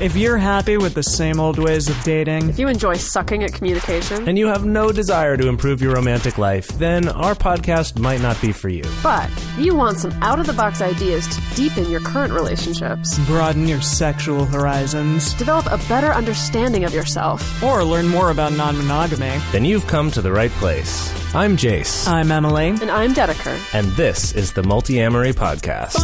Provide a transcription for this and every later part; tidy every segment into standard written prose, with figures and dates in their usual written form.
If you're happy with the same old ways of dating, If you enjoy sucking at communication, and you have no desire to improve your romantic life, then our podcast might not be for you. but if you want some out-of-the-box ideas to deepen your current relationships, broaden your sexual horizons, develop a better understanding of yourself, or learn more about non-monogamy, Then you've come to the right place. I'm Jase, I'm Emily. and I'm Dedeker. and this is the Multiamory podcast.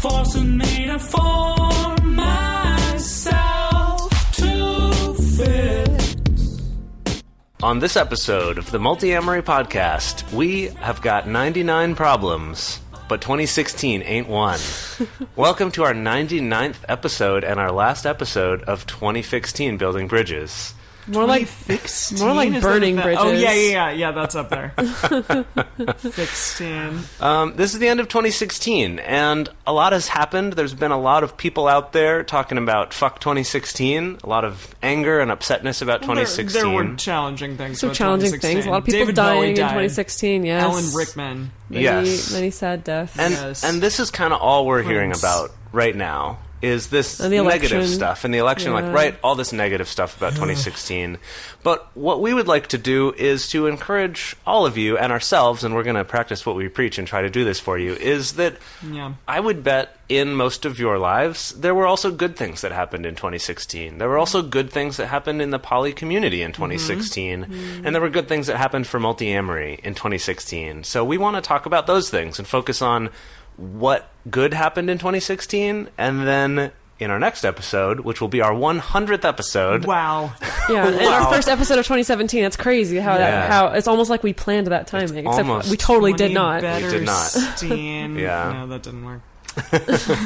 Forcing me to form myself to fit. On this episode of the Multiamory podcast, we have got 99 problems, but 2016 ain't one. Welcome to our 99th episode and our last episode of 2016 Building Bridges. More like 16? more like Is burning that- bridges. Oh, yeah, that's up there. 16. This is the end of 2016, and a lot has happened. There's been a lot of people out there talking about fuck 2016, a lot of anger and upsetness about 2016. There were challenging things Some about challenging 2016. things. A lot of people David dying Bowie in died. 2016, yes. Alan Rickman. Many sad deaths. And Yes. and this is kind of all we're hearing Prince. about right now is this And the negative election. stuff and the election, Yeah. like, right, all this negative stuff about 2016. But what we would like to do is to encourage all of you and ourselves, and we're going to practice what we preach and try to do this for you, is that Yeah. I would bet in most of your lives there were also good things that happened in 2016. There were also good things that happened in the poly community in 2016. And there were good things that happened for multiamory in 2016. So we want to talk about those things and focus on what good happened in 2016, and then in our next episode, which will be our 100th episode, Wow. Yeah, and our first episode of 2017. That's crazy how Yeah. how it's almost like we planned that timing. Except almost we totally did 20 not. Better We did not. Teen. Yeah. No, that didn't work.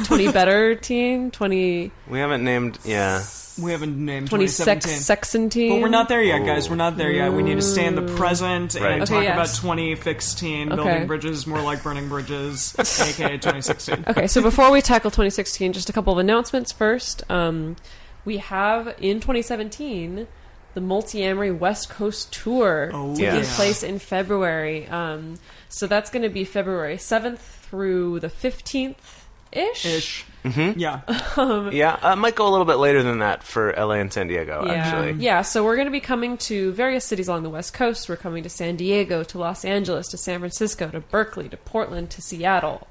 20 better teen, 20 we haven't named, We haven't named 20 2017. sexin teen. But we're not there yet, guys. We're not there yet. We need to stay in the present Right. and Okay, talk yes. about 2016, Okay. building bridges more like burning bridges, aka 2016. Okay, so before we tackle 2016, just a couple of announcements first. We have in 2017 the Multiamory West Coast Tour Oh, taking yes. place in February. So that's going to be February 7th through the 15th ish. Yeah. Yeah, it might go a little bit later than that for LA and San Diego, actually. Yeah, so we're going to be coming to various cities along the West Coast. We're coming to San Diego, to Los Angeles, to San Francisco, to Berkeley, to Portland, to Seattle.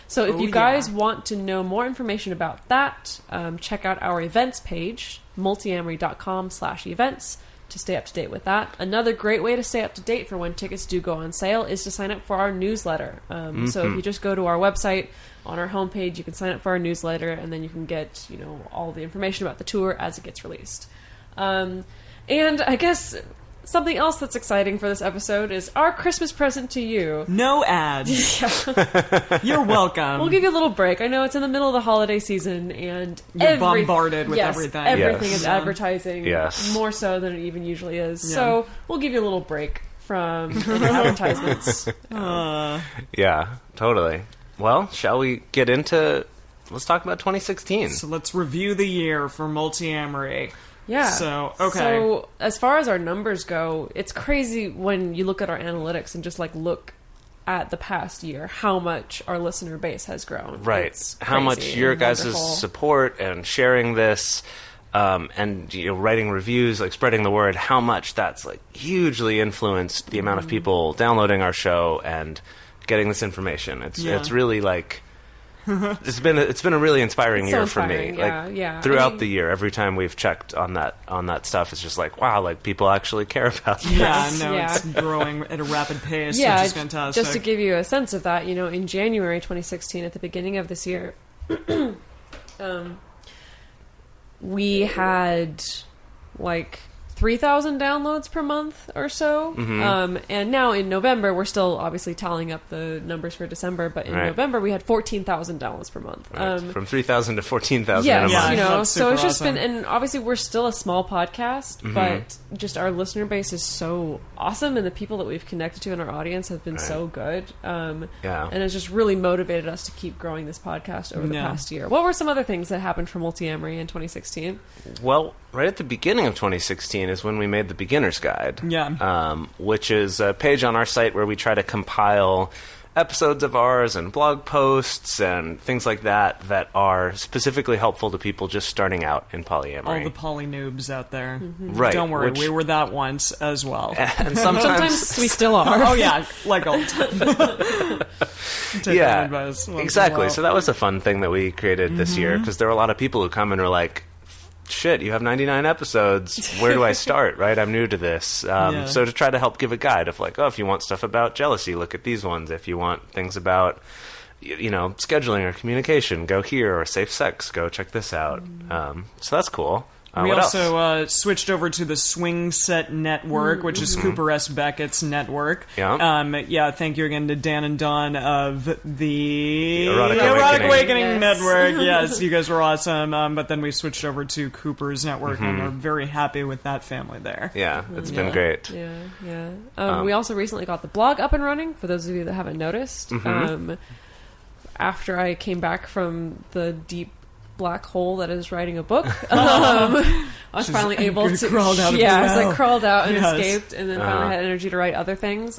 So if you guys want to know more information about that, check out our events page, multiamory.com/events, to stay up to date with that. Another great way to stay up to date for when tickets do go on sale is to sign up for our newsletter. So if you just go to our website, on our homepage, you can sign up for our newsletter, and then you can get, all the information about the tour as it gets released. And I guess something else that's exciting for this episode is our Christmas present to you. No ads. You're welcome. We'll give you a little break. I know it's in the middle of the holiday season, and You're bombarded with yes, everything. Everything Yes. is advertising, Yes. more so than it even usually is. Yeah. So we'll give you a little break from any advertisements. Yeah, totally. Well, shall we get into... Let's talk about 2016. So let's review the year for Multiamory. Yeah. So, okay. So as far as our numbers go, it's crazy when you look at our analytics and just look at the past year, how much our listener base has grown. Right. It's How much crazy your and guys' wonderful. support and sharing this and writing reviews, spreading the word, how much that's hugely influenced the amount of people downloading our show and getting this information. It's really it's been a really inspiring It's so year for me. inspiring, yeah. Throughout the year, every time we've checked on that stuff, it's just wow, people actually care about this. Yeah, no, Yeah. it's growing at a rapid pace, Yeah, which is fantastic. just to give you a sense of that, in January 2016, at the beginning of this year, we had 3,000 downloads per month or so. And now in November, we're still obviously tallying up the numbers for December, but in Right. November we had 14,000 downloads per month. Right. From 3,000 to 14,000 Yes, in a month. That's so it's super just awesome. been, and obviously we're still a small podcast, but just our listener base is so awesome, and the people that we've connected to in our audience have been so good. Yeah. And it's just really motivated us to keep growing this podcast over the Yeah. past year. What were some other things that happened for Multiamory in 2016? Well, right at the beginning of 2016, 2016 is when we made the Beginner's Guide. Yeah. Which is a page on our site where we try to compile episodes of ours and blog posts and things like that that are specifically helpful to people just starting out in polyamory. All the poly noobs out there. Right. Don't worry, we were that once as well. And Sometimes we still are. Oh yeah, like all the time. Take that advice once in a exactly. while. So that was a fun thing that we created this year, because there were a lot of people who come and are like, shit, you have 99 episodes. Where do I start, right? I'm new to this. So to try to help give a guide of like, oh, if you want stuff about jealousy, look at these ones. If you want things about, scheduling or communication, go here. Or safe sex, go check this out. So that's cool. We what also else? Switched over to the Swing Set Network, which is Cooper S. Beckett's network. Yeah. Thank you again to Dan and Dawn of the Erotic Awakening Yes. Network. Yes, you guys were awesome. But then we switched over to Cooper's network, and are very happy with that family there. Yeah, it's been great. Yeah. We also recently got the blog up and running, for those of you that haven't noticed. After I came back from the deep black hole that is writing a book, I was finally able to crawled out of the I well. crawled out and Yes. escaped, and then finally had energy to write other things.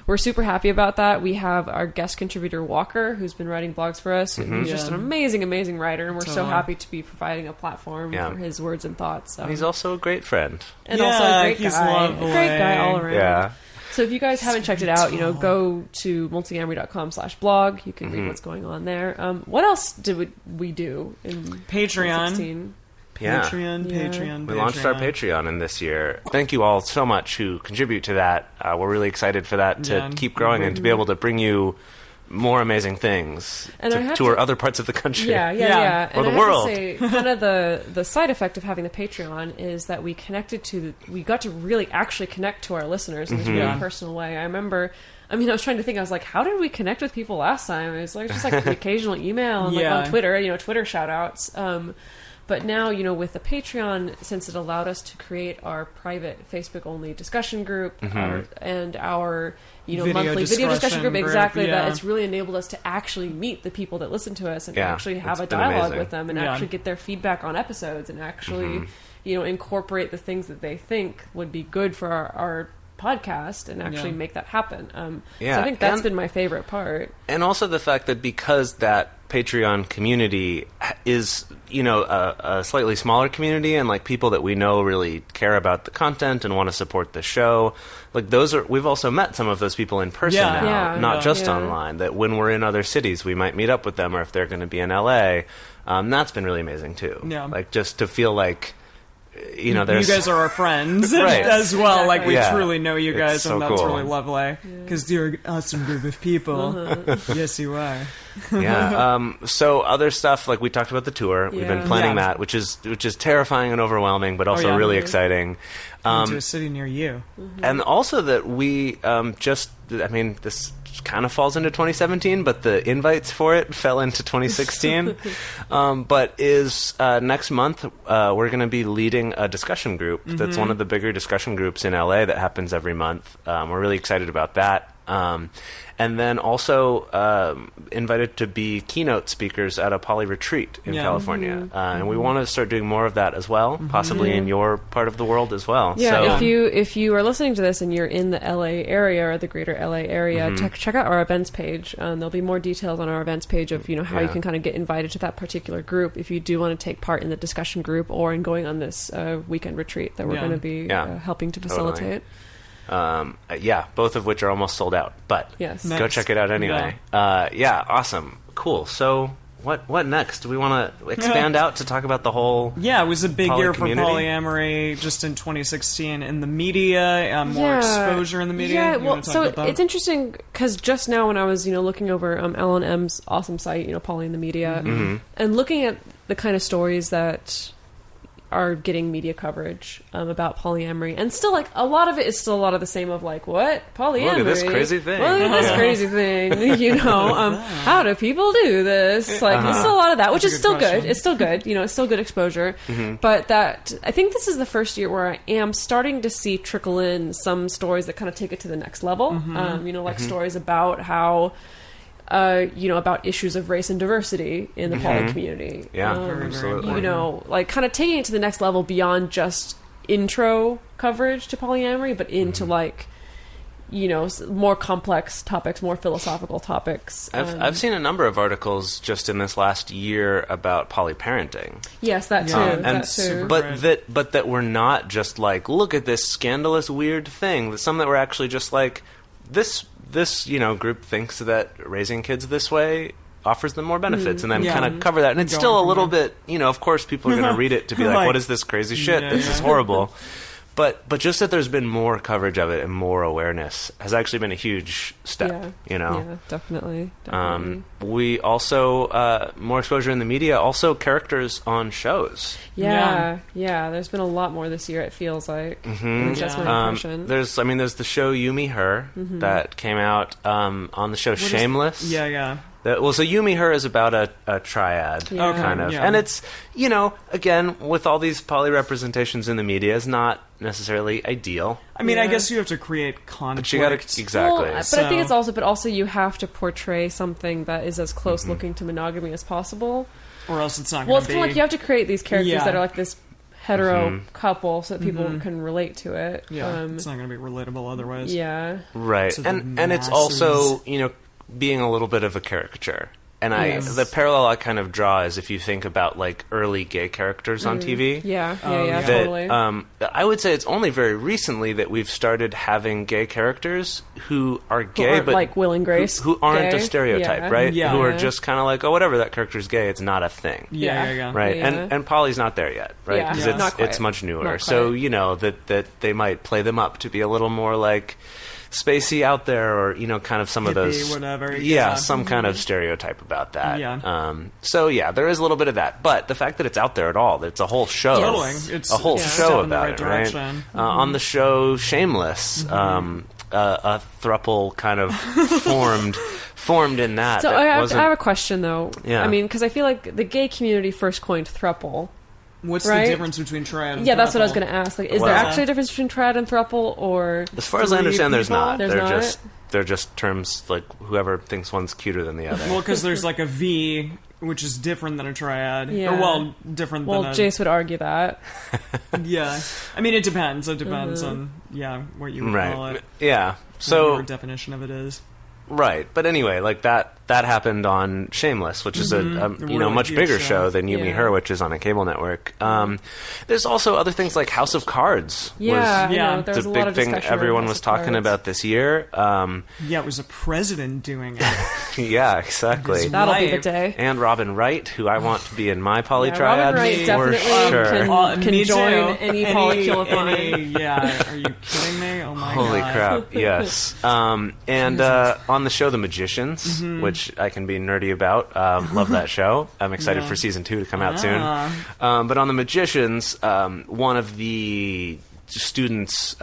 We're super happy about that. We have our guest contributor Walker, who's been writing blogs for us. He's just an amazing writer, and we're so happy to be providing a platform for his words and thoughts. He's also a great friend. And also a great he's guy, lovely. a great guy all around. Yeah. So if you guys haven't checked it out, go to multiamory.com/blog. You can read what's going on there. What else did we do in Patreon. 2016? Yeah. Patreon. We launched our Patreon in this year. Thank you all so much who contribute to that. We're really excited for that to keep growing and to be able to bring you more amazing things to our other parts of the country. Yeah. Or And the I world. have to say, kind of the side effect of having the Patreon is that we got to really actually connect to our listeners in this really personal way. I remember, I was trying to think, I was like, how did we connect with people last time? It was like just like the occasional email and like on Twitter, Twitter shout outs. But now, with the Patreon, since it allowed us to create our private Facebook-only discussion group and our monthly video discussion group, that it's really enabled us to actually meet the people that listen to us and actually have a dialogue with them and actually get their feedback on episodes and actually, incorporate the things that they think would be good for our podcast and actually make that happen. So I think that's been my favorite part. And also the fact that because that Patreon community is, a slightly smaller community and like people that we know really care about the content and want to support the show, like we've also met some of those people in person now, not just online, that when we're in other cities we might meet up with them, or if they're going to be in LA, that's been really amazing too. Like just to feel like you guys are our friends as well. Like we truly know you guys, and that's really lovely because you're an awesome group of people. Yes, you are. So other stuff, like we talked about the tour. We've been planning that, which is terrifying and overwhelming, but also really exciting. To a city near you, and also that we this kind of falls into 2017, but the invites for it fell into 2016. But next month we're going to be leading a discussion group that's one of the bigger discussion groups in LA that happens every month. We're really excited about that. And then also invited to be keynote speakers at a poly retreat in California. And we want to start doing more of that as well, possibly in your part of the world as well. Yeah, so, if you are listening to this and you're in the LA area or the greater LA area, check out our events page. There'll be more details on our events page of how you can kind of get invited to that particular group if you do want to take part in the discussion group or in going on this weekend retreat that we're going to be helping to facilitate. Both of which are almost sold out, but go check it out anyway. Awesome, cool. So what next? Do we want to expand out to talk about the whole it was a big year for community? Polyamory just in 2016 in the media, more exposure in the media. It's interesting because just now when I was looking over Alan M's awesome site, Poly in the Media, and looking at the kind of stories that are getting media coverage about polyamory, and still like a lot of it is still a lot of the same of like, what polyamory? Look at this crazy thing. Look at this crazy thing. How do people do this? Like, there's still a lot of that, which is still good. It's still good. It's still good exposure. But I think this is the first year where I am starting to see trickle in some stories that kind of take it to the next level. Stories about how. About issues of race and diversity in the poly community. Absolutely. Like kind of taking it to the next level beyond just intro coverage to polyamory, but into like, you know, more complex topics, more philosophical topics. I've seen a number of articles just in this last year about polyparenting. Yes, that too. Yeah, that too. But that we're not just like, look at this scandalous weird thing. Some that were actually just like, this you know, group thinks that raising kids this way offers them more benefits, and then kind of cover that. And it's still a little bit, you know, of course people are going to read it to be like, what is this crazy shit? This is horrible. But just that there's been more coverage of it and more awareness has actually been a huge step, you know? Yeah, definitely. We also, more exposure in the media, also characters on shows. Yeah. There's been a lot more this year, it feels like. At least that's my impression. There's the show Yumi Her that came out on the show Shameless. Yeah. So Yumi Her is about a triad, kind of. Yeah. And it's, you know, again, with all these poly representations in the media, is not necessarily ideal. I mean, I guess you have to create conflict. But you gotta, exactly. Well, but I think it's also you have to portray something that is as close looking to monogamy as possible. Or else it's not going to be... Well, it's kind of like you have to create these characters that are like this hetero couple so that people can relate to it. Yeah, it's not going to be relatable otherwise. Yeah. Right. And it's also, you know, being a little bit of a caricature. And the parallel I kind of draw is if you think about like early gay characters on TV. Yeah, that, totally. I would say it's only very recently that we've started having gay characters who are gay, but like Will and Grace, who aren't gay. a stereotype, right? Yeah. Who are just kind of like, oh, whatever, that character's gay. It's not a thing. Yeah. Right, Yeah. And Polly's not there yet, right? Yeah. Because Not quite. it's much newer. Not So quite. you know that they might play them up to be a little more like spacey out there, or you know, kind of some of Hippie, those, whatever. yeah, some kind of stereotype about that. Yeah. So yeah, there is a little bit of that, but the fact that it's out there at all, that it's a whole show, Totally. It's a whole step show in the about right it, right? direction. On the show Shameless, a throuple kind of formed in that. So that I wasn't- have a question though. Yeah. I mean, because I feel like the gay community first coined throuple. What's Right? the difference between triad and Yeah, that's what I was throuple? going to ask. Like, is Well- there actually a difference between triad and throuple, or As far as I three understand, there's people? not. There's they're not? they're just terms like whoever thinks one's cuter than the other. Well, because there's like a V, which is different than a triad. Yeah. Or, well, different well, than a... Jase would argue that. Yeah. I mean, it depends. It depends on, what you would call Right. it. Yeah. Whatever So your definition of it is. right. But anyway, like that happened on Shameless, which is a Really much huge bigger show. show than Yumi Yeah. Her, which is on a cable network. There's also other things like House of Cards. Yeah, was I know. There was the a big lot of thing discussion everyone around was House of talking Cards. about this year. Yeah, it was a president doing it. Yeah, exactly. That'll be the Life. day. And Robin Wright, who I want to be in my poly Yeah, triad Robin Wright for definitely sure. can Me join too. any polycule of mine. Yeah, are you kidding me? Oh my Holy god. crap, yes. And on the show The Magicians, which I can be nerdy about, love that show. I'm excited Yeah. for season 2 to come out soon. But on The Magicians, one of the students'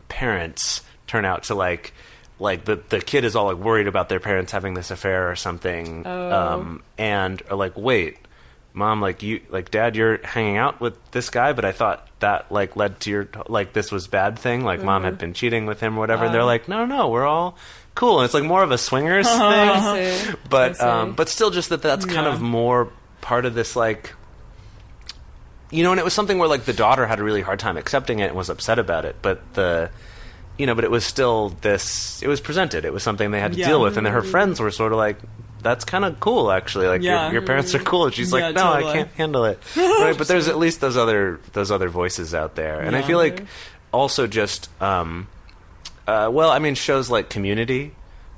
parents turn out to like the kid is all like worried about their parents having this affair or something, and are like, wait, Mom, Dad, you're hanging out with this guy, but I thought that like led to your like this was bad thing, like Mom had been cheating with him or whatever. And they're like, no, we're all cool, and it's like more of a swingers thing, I see. but still just that's kind of more part of this like. You know, and it was something where like the daughter had a really hard time accepting it and was upset about it, but but it was still this. It was presented. It was something they had to deal with, and then her friends were sort of like, "That's kind of cool, actually. Like your parents are cool." And she's like, "No, totally. I can't handle it." Right? But there's at least those other voices out there, and I feel like also just shows like Community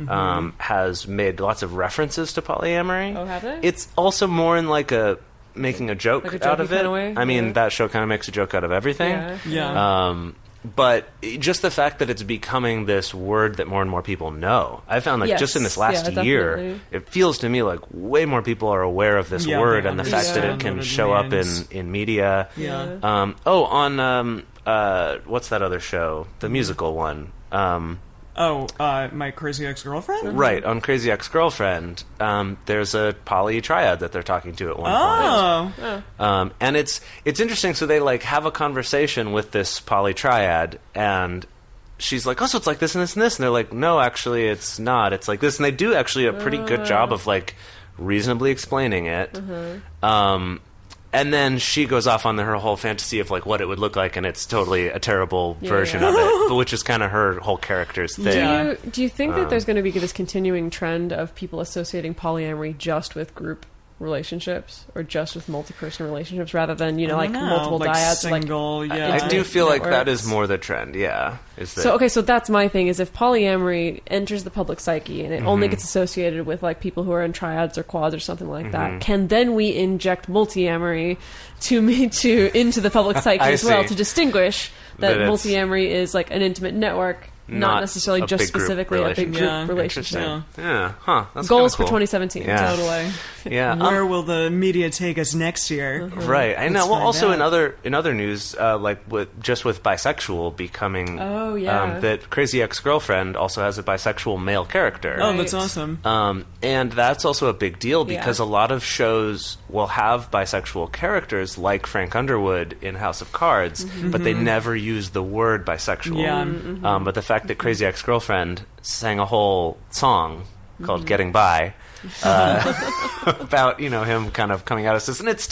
has made lots of references to polyamory. Oh, have they? It's also more in like making a joke Like a out jokey of it. kinda way? I mean, Yeah. that show kind of makes a joke out of everything. Yeah. But just the fact that it's becoming this word that more and more people know. I found like just in this last Yes, yeah, year, definitely. it feels to me like way more people are aware of this Yeah, word they and the fact that it understand can what it show up means. in media. Yeah. On what's that other show? The musical one. My Crazy Ex-Girlfriend? Right, on Crazy Ex-Girlfriend, there's a poly triad that they're talking to at one point. Oh. And it's interesting. So they like have a conversation with this poly triad, and she's like, "Oh, so it's like this and this and this," and they're like, "No, actually, it's not. It's like this." And they do actually a pretty good job of like reasonably explaining it. And then she goes off on her whole fantasy of like what it would look like, and it's totally a terrible version of it, but which is kind of her whole character's thing. Do you think that there's going to be this continuing trend of people associating polyamory just with group relationships or just with multi-person relationships rather than multiple dyads, single, I do feel like that is more the trend. Is that so that's my thing, is if polyamory enters the public psyche and it only gets associated with like people who are in triads or quads or something like that, can then we inject multiamory into the public psyche as well to distinguish that multiamory is like an intimate network, not necessarily just specifically a big group relationship. That's goals cool. for 2017. Totally. Where will the media take us next year? Right. I know. Well, also in other news, like with bisexual becoming, that Crazy Ex-Girlfriend also has a bisexual male character. Oh, that's awesome. And that's also a big deal because a lot of shows will have bisexual characters, like Frank Underwood in House of Cards, but they never use the word bisexual. Yeah. But the fact that Crazy Ex-Girlfriend sang a whole song called Getting By about him kind of coming out as this, and it's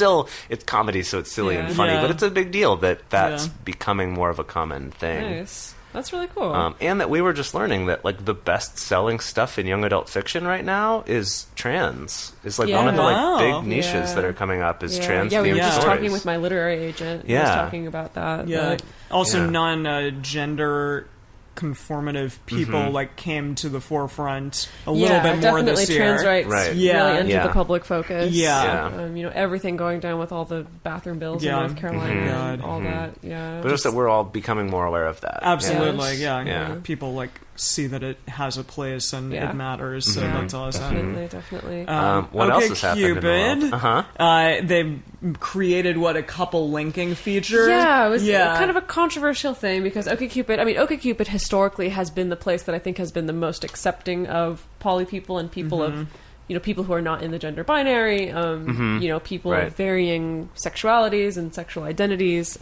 comedy, so it's silly and funny, but it's a big deal that's becoming more of a common thing. Nice. That's really cool. And that we were just learning that like the best selling stuff in young adult fiction right now is trans. Is like one of the like big niches that are coming up is trans. Yeah, we were just stories. talking with my literary agent. Yeah, was talking about that. Yeah. Also, non-gender conformative people like came to the forefront a little bit more this year. Trans rights really entered the public focus. Everything going down with all the bathroom bills in North Carolina and all that. Yeah, but just that we're all becoming more aware of that. Absolutely, people like see that it has a place and it matters. So that's awesome. Definitely. What else has happened in the world? They created a couple linking feature. Yeah, it was kind of a controversial thing because OkCupid historically has been the place that I think has been the most accepting of poly people and people of people who are not in the gender binary, people of varying sexualities and sexual identities.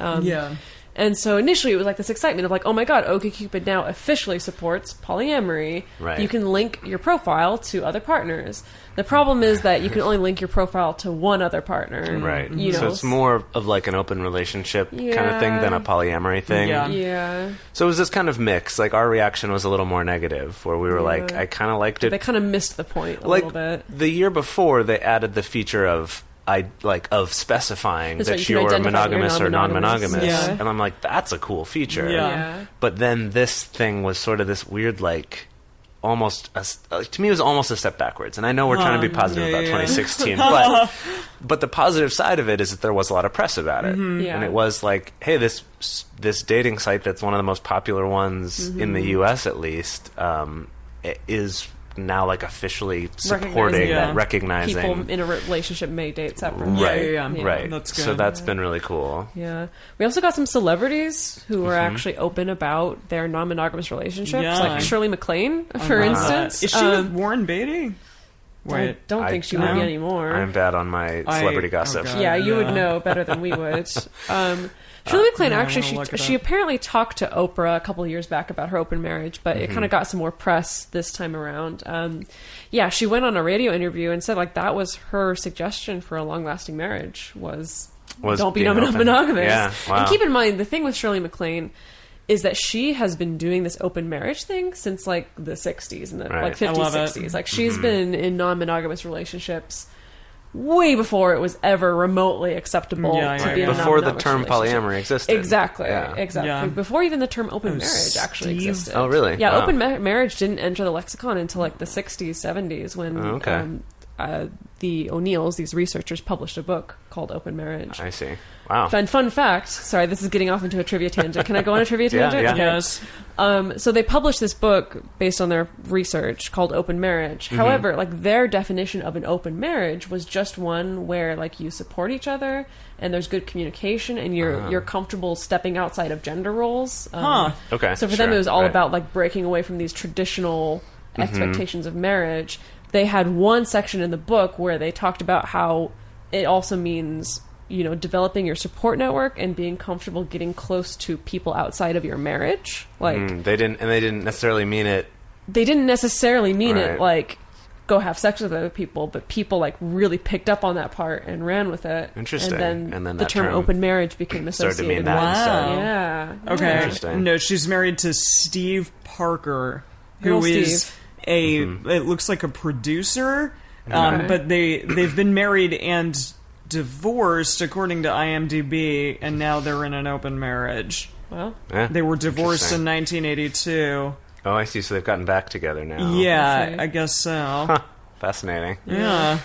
And so initially it was like this excitement of like, oh my god, OkCupid now officially supports polyamory. Right. You can link your profile to other partners. The problem is that you can only link your profile to one other partner. Right. So it's more of like an open relationship kind of thing than a polyamory thing. Yeah. So it was this kind of mix. Like our reaction was a little more negative where we were like, I kind of liked it. They kind of missed the point a little bit. The year before they added the feature of specifying that you're monogamous or non-monogamous. Yeah. And I'm like, that's a cool feature. Yeah. But then this thing was sort of this weird, like, almost, to me it was almost a step backwards. And I know we're trying to be positive about 2016, but the positive side of it is that there was a lot of press about it. And it was like, hey, this dating site that's one of the most popular ones in the U.S. at least, is now like officially supporting recognizing people in a relationship may date separately. Right. That's good. So that's been really cool. Yeah, we also got some celebrities who were actually open about their non-monogamous relationships, like Shirley MacLaine, for instance. Is she with Warren Beatty? I don't think she would be anymore. I'm bad on my celebrity gossip. You would know better than we would. Shirley MacLaine actually, she apparently talked to Oprah a couple of years back about her open marriage, but it kind of got some more press this time around. She went on a radio interview and said like that was her suggestion for a long-lasting marriage was don't be monogamous. Yeah, wow. And keep in mind, the thing with Shirley MacLaine is that she has been doing this open marriage thing since like the 60s and the like 50s, 60s. Like she's been in non-monogamous relationships way before it was ever remotely acceptable to be in a before the non-monogamous term relationship. polyamory existed. Exactly. Yeah. Before even the term open marriage actually existed. Oh, really? Yeah, Wow. open marriage didn't enter the lexicon until like the 60s, 70s when the O'Neills, these researchers, published a book called Open Marriage. I see. Wow. Fun fact. Sorry, this is getting off into a trivia tangent. Can I go on a trivia tangent? Yeah. Okay. Yes. So they published this book based on their research called Open Marriage. However, like their definition of an open marriage was just one where like you support each other and there's good communication and you're comfortable stepping outside of gender roles. Okay. So for them, it was all about like breaking away from these traditional expectations of marriage. They had one section in the book where they talked about how it also means, developing your support network and being comfortable getting close to people outside of your marriage. Like they didn't necessarily mean it. They didn't necessarily mean it like go have sex with other people, but people like really picked up on that part and ran with it. Interesting. And then that the term open marriage became started to mean associated. that instead. Yeah. Okay. Interesting. No, she's married to Steve Parker, who Little is Steve. it looks like a producer, Okay. but they've been married and divorced according to IMDb, and now they're in an open marriage. Well, Yeah. They were divorced in Interesting. 1982. Oh, I see. So they've gotten back together now. Yeah, see. I guess so. Huh. Fascinating. Yeah.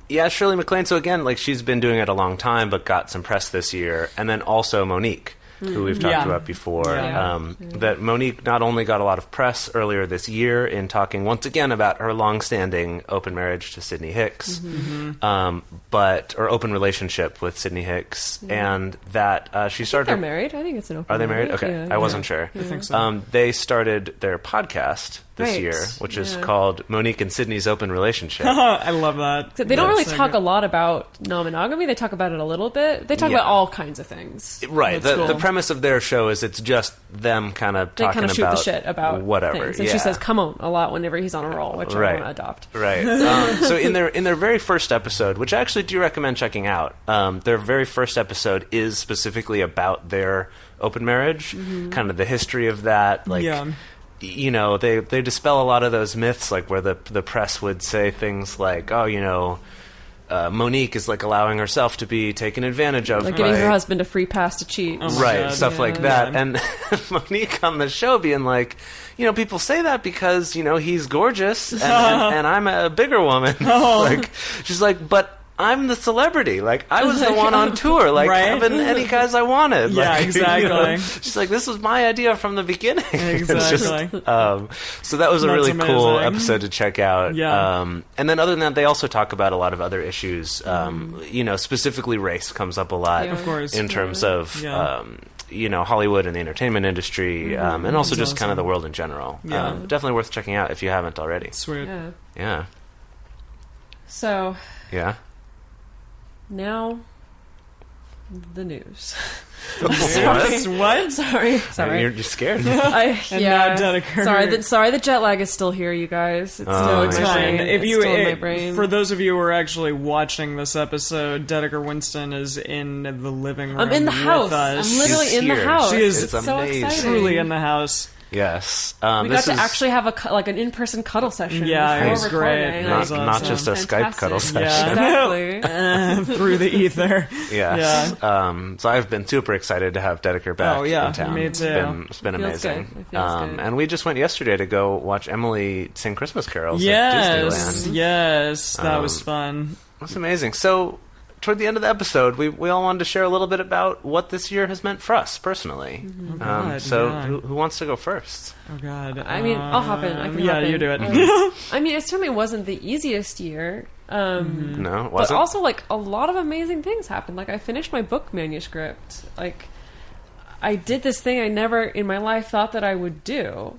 Yeah, Shirley MacLaine. So again, like she's been doing it a long time, but got some press this year. And then also Monique, who we've talked Yeah. about before. Yeah. That Monique not only got a lot of press earlier this year in talking once again about her long-standing open marriage to Sidney Hicks, or open relationship with Sidney Hicks, and that she started. they're married. I think it's an open Are they married? marriage. Okay, Yeah, I wasn't sure. I think so. They started their podcast this Right. year, which is Yeah. called Monique and Sidney's Open Relationship. I love that. So they don't really That's so talk good. a lot about non-monogamy. They talk about it a little bit. They talk Yeah. about all kinds of things. Right. That's The cool. premise of their show is it's just them kind of They talking kind of shoot about the shit about whatever. things. And yeah. she says, "Come on," a lot whenever he's on a roll, which Right. I want to adopt. Right. So in their very first episode, which I actually do recommend checking out, their very first episode is specifically about their open marriage, kind of the history of that. Like, Yeah. you know, they dispel a lot of those myths, like where the press would say things like, oh, you know, Monique is like allowing herself to be taken advantage of, Like giving by- her husband a free pass to cheat. Oh my right, God. stuff Yeah. like that. Yeah. And Monique on the show being like, you know, people say that because, you know, he's gorgeous and I'm a bigger woman. Like, she's like, but I'm the celebrity. Like, I was the one on tour, like, Right? having any guys I wanted. Yeah, Like, exactly. you know, she's like, this was my idea from the beginning. It's Exactly. so that was a That's really cool amazing. episode to check out. Yeah. And then other than that, they also talk about a lot of other issues. You know, specifically race comes up a lot. Yeah. Of course. In terms of, Yeah. you know, Hollywood and the entertainment industry, and also That's just kind of awesome. the world in general. Yeah. Definitely worth checking out if you haven't already. Sweet. Yeah. Yeah. So Yeah. now, the news. What? Sorry. You're just scared. I, And yeah. now Dedeker. Sorry, the jet lag is still here, you guys. It's Oh, still it's in my Fine. brain. If It's you, still in my brain. for those of you who are actually watching this episode, Dedeker Winston is in the living room. I'm in the with house. us. I'm literally She's in the here. house. She is It's so amazing. exciting. truly in the house. Yes. We got this to is actually have an in-person cuddle session. Yeah, before it was great. recording. It not, was not awesome. just a Skype cuddle Fantastic. session. Yeah, exactly. Through the ether. Yes. So I've been super excited to have Dedeker back Oh, yeah, in town. me It's too. been It feels amazing. good. It feels good. And we just went yesterday to go watch Emily sing Christmas carols at Yes, Disneyland. yes, that was fun. That's amazing. So, toward the end of the episode, we all wanted to share a little bit about what this year has meant for us personally. God, so, yeah. who wants to go first? Oh God. I mean, I'll hop in. I can yeah, hop in. you do it. I mean, it certainly wasn't the easiest year. No, it But wasn't. also, like, a lot of amazing things happened. Like, I finished my book manuscript. Like, I did this thing I never in my life thought that I would do.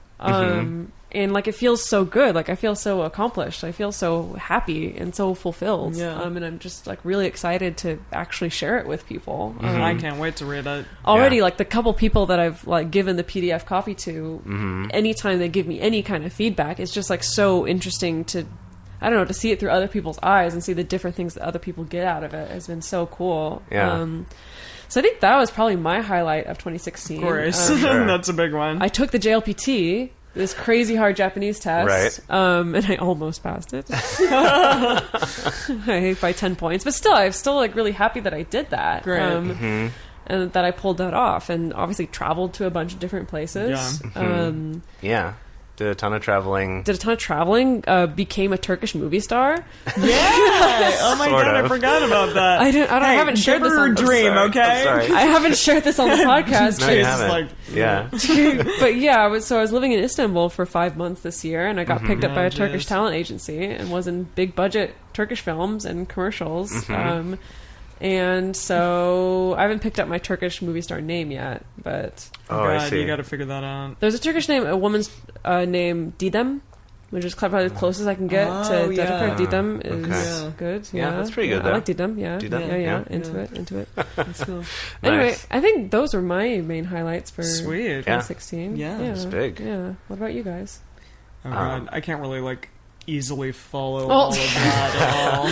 And, like, it feels so good. Like, I feel so accomplished. I feel so happy and so fulfilled. Yeah. And I'm just, like, really excited to actually share it with people. I can't wait to read it. Already, Yeah. like, the couple people that I've, like, given the PDF copy to, anytime they give me any kind of feedback, it's just, like, so interesting to, I don't know, to see it through other people's eyes and see the different things that other people get out of it has been so cool. Yeah. So I think that was probably my highlight of 2016. Of course, Sure. that's a big one. I took the JLPT, this crazy hard Japanese test, and I almost passed it. By 10 points, but still, I'm still like really happy that I did that. Great. And that I pulled that off, and obviously traveled to a bunch of different places. Yeah. Yeah. Did a ton of traveling. Did a ton of traveling. Became a Turkish movie star. Yeah. Oh my Sort God, I of. forgot about that. I haven't shared give this her on a dream, Sorry. okay? I'm sorry. I haven't shared this on the podcast. No, you Jesus, haven't. like- yeah. But yeah, I was living in Istanbul for 5 months this year, and I got picked up by a Yeah, Turkish Jase. talent agency and was in big budget Turkish films and commercials. And so I haven't picked up my Turkish movie star name yet, but Oh, God, I see. you got to figure that out. there's a Turkish name, a woman's name Didem, which is probably the closest I can get Oh, to yeah. Dedeker. Didem is Okay. good. Yeah, that's pretty good, I though. like Didem. Yeah, Didem, yeah. yeah. Into it. That's cool. Anyway, Nice. I think those were my main highlights for Sweet. Yeah. 2016. Yeah, it's big. Yeah. What about you guys? Oh God, I can't really like easily follow all of that at all.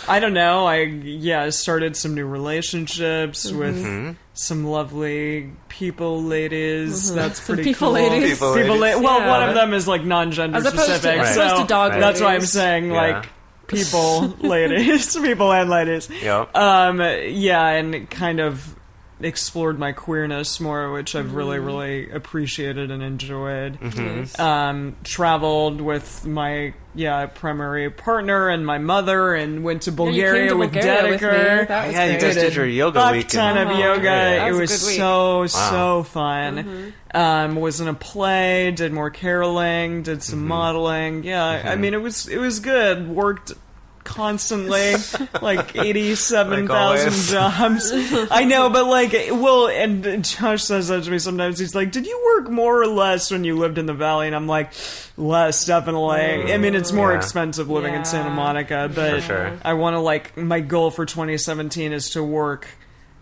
I don't know. I started some new relationships with some lovely people ladies. That's pretty people cool. ladies. People ladies. Well, one of them is like non-gender As opposed specific. to, So as opposed to dog that's why I'm ladies. saying like people, ladies, people and ladies. Yep. And kind of explored my queerness more, which I've really, really appreciated and enjoyed. Nice. Traveled with my primary partner and my mother, and went to Yeah, you Bulgaria came to with Bulgaria with me. Dedeker. That was Yeah, you great. guys did your yoga Fuck weekend. ton of yoga. That It was a was good week. so fun. Was in a play, did more caroling, did some modeling. Yeah, I mean it was good. Worked constantly, like 87,000 jobs. I know, but and Josh says that to me sometimes. He's like, "Did you work more or less when you lived in the Valley?" And I'm like, "Less, definitely." I mean, it's more expensive living in Santa Monica, but For sure. I want to my goal for 2017 is to work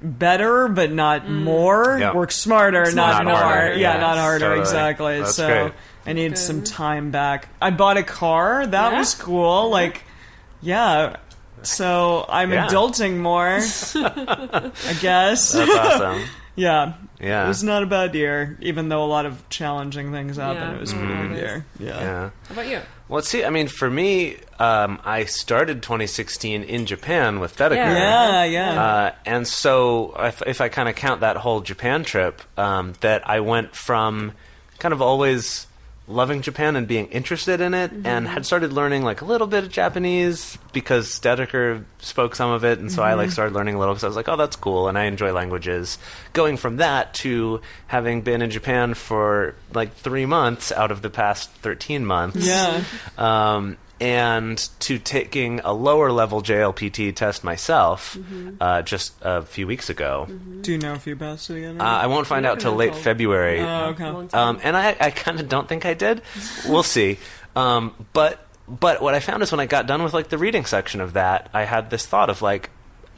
better, but not more. Yep. Work smarter, not more. harder. Yeah, Yes, not harder. totally. Exactly. That's So great. I need some time back. I bought a car. That was cool. So I'm adulting more, I guess. That's awesome. Yeah. Yeah. It was not a bad year, even though a lot of challenging things happened. Yeah. It was a pretty good year. Yeah. How about you? Well, see, I mean, for me, I started 2016 in Japan with Dedeker. Yeah. And so if I kind of count that whole Japan trip, that I went from kind of always loving Japan and being interested in it, and had started learning like a little bit of Japanese because Dedeker spoke some of it, and so I started learning a little because I was like, oh, that's cool, and I enjoy languages. Going from that to having been in Japan for like 3 months out of the past 13 months. Yeah. And to taking a lower level JLPT test myself just a few weeks ago. Do you know if you passed it again? I won't find out till late February. Oh, okay. And I kind of don't think I did. We'll see. But what I found is when I got done with like the reading section of that, I had this thought of like,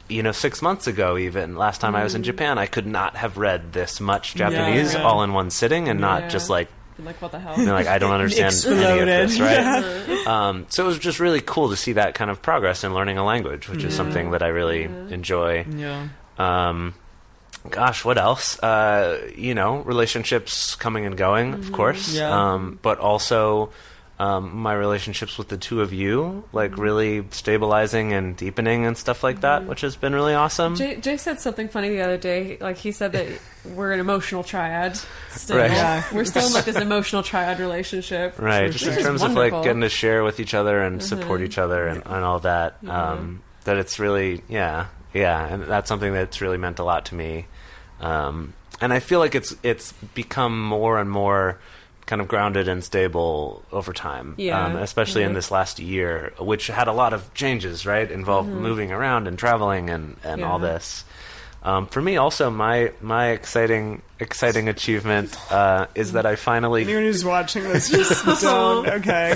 6 months ago, even last time I was in Japan, I could not have read this much Japanese all in one sitting and not just like, Like, what the hell? I don't understand any of this, Exploded. right? So it was just really cool to see that kind of progress in learning a language, which is something that I really enjoy. Yeah. Gosh, what else? Relationships coming and going, of course. Yeah. But also my relationships with the two of you, like really stabilizing and deepening and stuff like that, which has been really awesome. Jay said something funny the other day. Like, he said that we're an emotional triad still. Right. Yeah. We're still in like this emotional triad relationship. Right, just in Which is terms of wonderful. like getting to share with each other and support each other and all that. That it's really, and that's something that's really meant a lot to me. And I feel like it's become more and more kind of grounded and stable over time, especially in this last year, which had a lot of changes, right? Involved moving around and traveling and all this. For me, also, my exciting achievement is that I finally... Anyone who's watching this, just don't. Okay.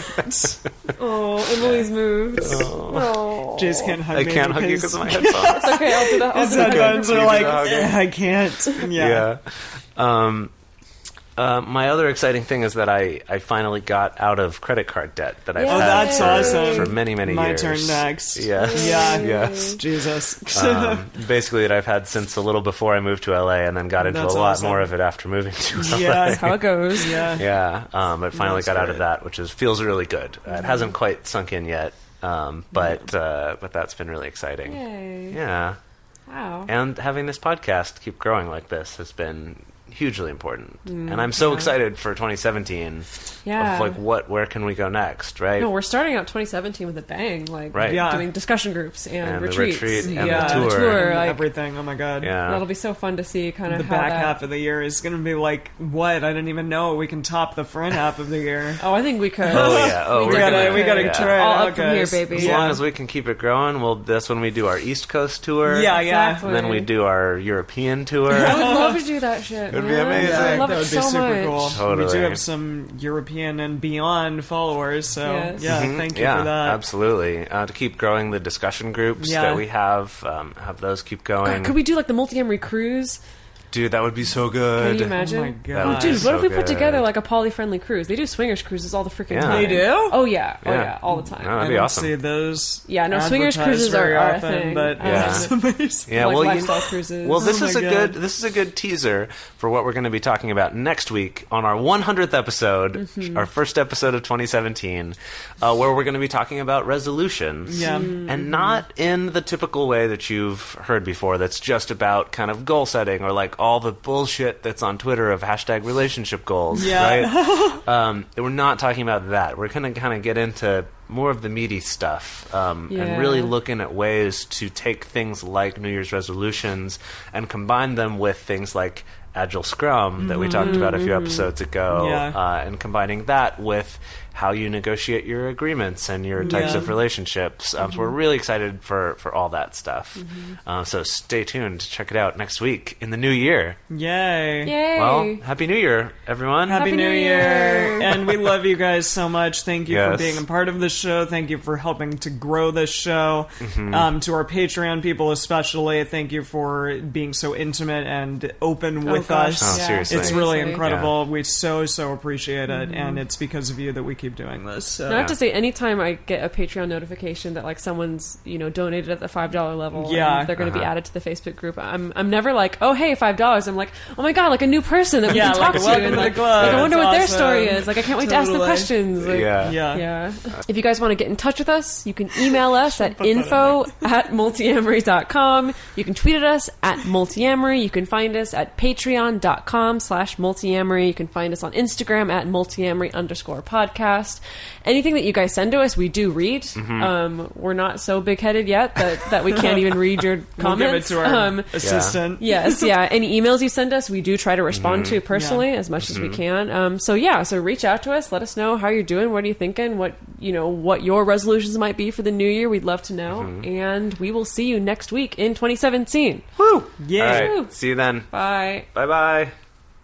Oh, Emily's moved. Oh. Jase can't hug I me. can't hug you because of my headphones. It's okay, I'll do that. His headphones You are do like, the hugging. I can't. Yeah. My other exciting thing is that I finally got out of credit card debt that I've Yay. had That's awesome. for many, many My years. turn next. Yes. Yeah. Yes. Jesus. Basically, that I've had since a little before I moved to LA, and then got into That's a lot awesome. more of it after moving to LA. Yeah. That's how it goes. Yeah. Yeah, but finally That's got out of great. that, which feels really good. It hasn't quite sunk in yet, but that's been really exciting. Yay. Yeah, Wow. and having this podcast keep growing like this has been hugely important, and I'm so excited for 2017. Yeah. Of like where can we go next, right? No, we're starting out 2017 with a bang. Like, Right. Yeah. doing discussion groups and the retreats. retreat and Yeah. the tour. tour, like, Everything. Oh my god. Yeah. that'll be so fun to see kind of The how back that... half of the year is going to be like, what? I didn't even know we can top the front half of the year. Oh, I think we could. Oh yeah. Oh, We gotta yeah. try it All out, up from here, guys. baby. As long as we can keep it growing, that's when we do our East Coast tour. Yeah, yeah. Exactly. And then we do our European tour. I would love to do that shit. It'd be man. amazing. I love that it would so be super much. cool. Totally. We do have some European and beyond followers, so Yes. thank you Yeah, for that. absolutely. To keep growing the discussion groups Yeah. that we have those keep going. God, could we do like the Multiamory cruise? Dude, that would be so good. Can you imagine? Oh my God. Dude, what if we put good. together like a poly-friendly cruise? They do swingers cruises all the freaking Yeah. time. They do? Oh yeah, Yeah. all the time. No, that'd I be don't awesome. see those. Yeah, no, swingers advertised cruises very are a often, thing. but Yeah. it's amazing. Yeah, like well, lifestyle cruises. Well, this Oh is my a God. good. This is a good teaser for what we're going to be talking about next week on our 100th episode, our first episode of 2017, where we're going to be talking about resolutions. Yeah. And not in the typical way that you've heard before. That's just about kind of goal setting or like all the bullshit that's on Twitter of hashtag relationship goals. Yeah. Right. We're not talking about that. We're going to kind of get into more of the meaty stuff and really looking at ways to take things like New Year's resolutions and combine them with things like Agile Scrum that we talked about a few episodes ago, and combining that with how you negotiate your agreements and your types of relationships. So we're really excited for all that stuff. So stay tuned. Check it out next week in the new year. Yay. Yay! Well, Happy New Year, everyone. Happy New Year. And we love you guys so much. Thank you for Yes. being a part of the show. Thank you for helping to grow this show. To our Patreon people especially, thank you for being so intimate and open with us. Oh, seriously. It's really Seriously. incredible. We so appreciate it. And it's because of you that we keep doing this. So. I have to say, anytime I get a Patreon notification that like someone's donated at the $5 level, and they're going to be added to the Facebook group, I'm never like, oh hey, $5. I'm like, oh my god, like a new person that we can talk like, to, welcome and to like, the club. like, I wonder That's what their awesome. story is. Like I can't wait to ask them Totally. questions. Like, Yeah. If you guys want to get in touch with us, you can email us at info@multiamory.com. You can tweet at us at Multiamory. You can find us at patreon.com/multiamory. You can find us on Instagram at multiamory_podcast. Anything that you guys send to us, we do read. We're not so big-headed yet that we can't even read your We'll give it comments. to our assistant. Yes, yeah. Any emails you send us, we do try to respond to personally as much as we can. So reach out to us. Let us know how you're doing. What are you thinking? What your resolutions might be for the new year. We'd love to know. And we will see you next week in 2017. Woo! Yeah. All right. See you then. Bye. Bye-bye.